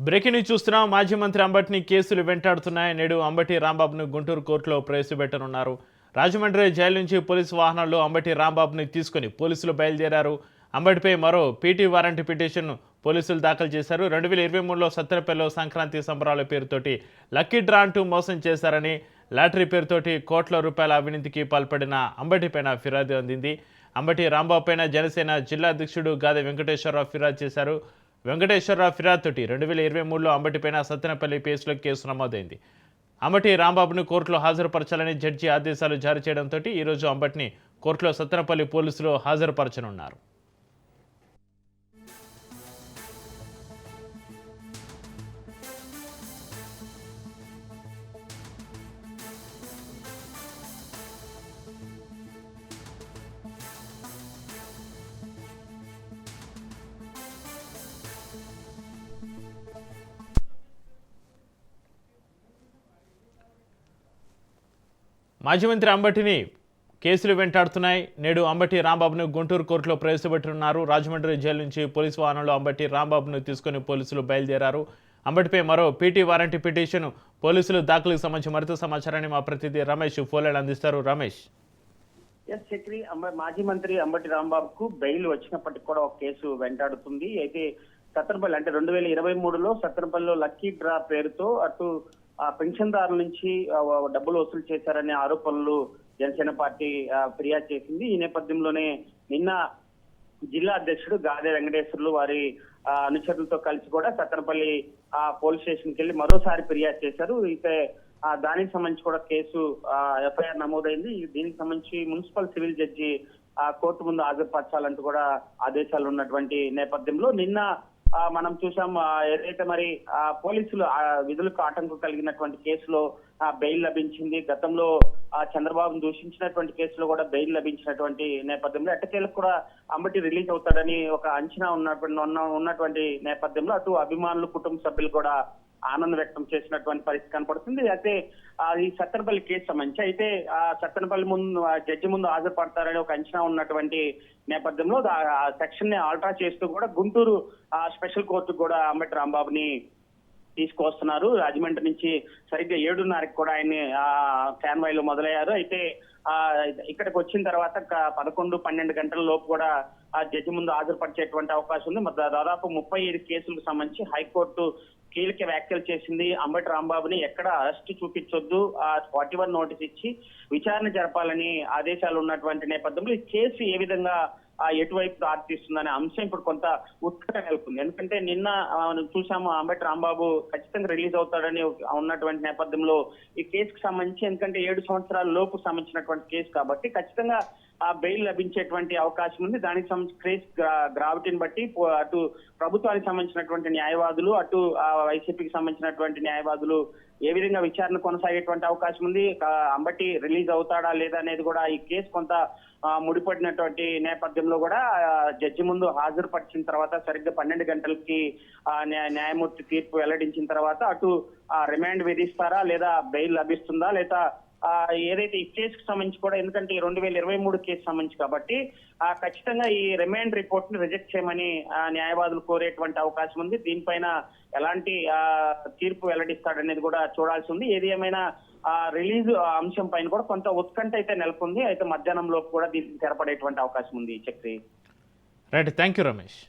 Breaking news చూస్తున్నాం. మాజీ మంత్రి అంబటిని కేసులు వెంటాడుతున్నాయి. నేడు అంబటి రాంబాబును గుంటూరు కోర్టులో ప్రవేశపెట్టనున్నారు. రాజమండ్రి జైలు నుంచి పోలీసు వాహనాల్లో అంబటి రాంబాబుని తీసుకుని పోలీసులు బయలుదేరారు. అంబటిపై మరో పీటీ వారెంట్ పిటిషన్ పోలీసులు దాఖలు చేశారు. 2023లో సత్తెనపల్లిలో సంక్రాంతి సంబరాల పేరుతోటి లక్కీ డ్రా అంటూ మోసం చేశారని, లాటరీ పేరుతోటి కోట్ల రూపాయల అవినీతికి పాల్పడిన అంబటిపైన ఫిర్యాదు అందింది. అంబటి రాంబాబు పైన జనసేన జిల్లా అధ్యక్షుడు గాదె వెంకటేశ్వరరావు ఫిర్యాదు చేశారు. వెంకటేశ్వరరావు ఫిర్యాదుతోటి 2023లో అంబటిపైన సత్తెనపల్లి పేసులో కేసు నమోదైంది. అంబటి రాంబాబును కోర్టులో హాజరుపరచాలని జడ్జి ఆదేశాలు జారీ చేయడంతో ఈరోజు అంబటిని కోర్టులో సత్తెనపల్లి పోలీసులు హాజరుపరచనున్నారు. మాజీ మంత్రి అంబటిని కేసులు వెంటాడుతున్నాయి. నేడు అంబటి రాంబాబును గుంటూరు కోర్టులో ప్రవేశపెట్టనున్నారు. రాజమండ్రి జైలు నుంచి పోలీసు వాహనంలో అంబటి రాంబాబును తీసుకుని పోలీసులు బయలుదేరారు. అంబటిపై మరో పీటీ వారెంట్ పిటిషన్ పోలీసులు దాఖలుకు సంబంధించి మరింత సమాచారాన్ని మా ప్రతినిధి రమేష్ ఫోన్లో అందిస్తారు. రమేష్. చక్రి మాజీ మంత్రి అంబటి రాంబాబుకు బెయిల్ వచ్చినప్పటికీ కూడా ఒక కేసు వెంటాడుతుంది. అయితే సత్తెనపల్లి అంటే 2023లో సత్తెనపల్లిలో లక్కీ డ్రా పేరుతో అటు పెన్షన్దారుల నుంచి డబ్బులు వసూలు చేశారనే ఆరోపణలు జనసేన పార్టీ ఫిర్యాదు చేసింది. ఈ నేపథ్యంలోనే నిన్న జిల్లా అధ్యక్షుడు గాదె వెంకటేశ్వర్లు వారి అనుచరులతో కలిసి కూడా సత్తెనపల్లి పోలీస్ స్టేషన్కి వెళ్లి మరోసారి ఫిర్యాదు చేశారు. అయితే దానికి సంబంధించి కూడా కేసు ఎఫ్ఐఆర్ నమోదైంది. దీనికి సంబంధించి మున్సిపల్ సివిల్ జడ్జి కోర్టు ముందు హాజరుపరచాలంటూ కూడా ఆదేశాలు ఉన్నటువంటి నేపథ్యంలో నిన్న మనం చూసాం. ఏదైతే మరి పోలీసులు విధులకు ఆటంకం కలిగినటువంటి కేసులో బెయిల్ లభించింది. గతంలో చంద్రబాబును దూషించినటువంటి కేసులో కూడా బెయిల్ లభించినటువంటి నేపథ్యంలో ఎట్టకేలకు కూడా అంబటి రిలీజ్ అవుతాడని ఒక అంచనా ఉన్నటువంటి నేపథ్యంలో అటు అభిమానులు, కుటుంబ సభ్యులు కూడా ఆనందం వ్యక్తం చేసినటువంటి పరిస్థితి కనపడుతుంది. అయితే ఈ సత్తెనపల్లి కేసు సంబంధించి అయితే సత్తెనపల్లి ముందు జడ్జి ముందు హాజరుపడతారని ఒక అంచనా ఉన్నటువంటి నేపథ్యంలో సెక్షన్ ని ఆల్టరా చేస్తూ కూడా గుంటూరు స్పెషల్ కోర్టు కూడా అంబటి రాంబాబుని తీసుకొస్తున్నారు. రాజమండ్రి నుంచి సరిగ్గా 7:30కి కూడా ఆయన్ని కాన్వాయ్లో మొదలయ్యారు. అయితే ఇక్కడికి వచ్చిన తర్వాత 11-12 గంటల లోపు కూడా జడ్జి ముందు హాజరుపరిచేటువంటి అవకాశం ఉంది. దాదాపు 35 కేసులకు సంబంధించి హైకోర్టు కీలక వ్యాఖ్యలు చేసింది. అంబటి రాంబాబుని ఎక్కడ అరెస్ట్ చూపించొద్దు, 41 నోటీస్ ఇచ్చి విచారణ జరపాలని ఆదేశాలు ఉన్నటువంటి నేపథ్యంలో ఈ కేసు ఏ విధంగా ఎటువైపు దారితీస్తుందనే అంశం ఇప్పుడు కొంత ఉత్కంఠ నెలకొంది. ఎందుకంటే నిన్న చూసాము అంబటి రాంబాబు ఖచ్చితంగా రిలీజ్ అవుతాడని ఉన్నటువంటి నేపథ్యంలో ఈ కేసుకు సంబంధించి, ఎందుకంటే 7 సంవత్సరాల లోపు సంబంధించినటువంటి కేసు కాబట్టి ఖచ్చితంగా బెయిల్ లభించేటువంటి అవకాశం ఉంది. దానికి సంబంధించి కేసు గ్రావిటీని బట్టి అటు ప్రభుత్వానికి సంబంధించినటువంటి న్యాయవాదులు, అటు వైసీపీకి సంబంధించినటువంటి న్యాయవాదులు ఏ విధంగా విచారణ కొనసాగేటువంటి అవకాశం ఉంది, అంబటి రిలీజ్ అవుతాడా లేదా అనేది కూడా ఈ కేసు కొంత ముడిపడినటువంటి నేపథ్యంలో కూడా జడ్జి ముందు హాజరుపరిచిన తర్వాత సరిగ్గా 12 గంటలకి న్యాయమూర్తి తీర్పు వెల్లడించిన తర్వాత అటు రిమాండ్ విధిస్తారా లేదా బెయిల్ లభిస్తుందా లేదా ఏదైతే ఈ కేసుకు సంబంధించి కూడా, ఎందుకంటే 2023 కేసు సంబంధించి కాబట్టి ఖచ్చితంగా ఈ రిమాండ్ రిపోర్ట్ ని రిజెక్ట్ చేయమని న్యాయవాదులు కోరేటువంటి అవకాశం ఉంది. దీనిపైన ఎలాంటి తీర్పు వెల్లడిస్తాడనేది కూడా చూడాల్సి ఉంది. ఏది ఏమైనా రిలీజ్ అంశం పైన కూడా కొంత ఉత్కంఠ అయితే నెలకొంది. అయితే మధ్యాహ్నం లోపు కూడా దీనికి తెరపడేటువంటి అవకాశం ఉంది. Chakri. Right, thank you Ramesh.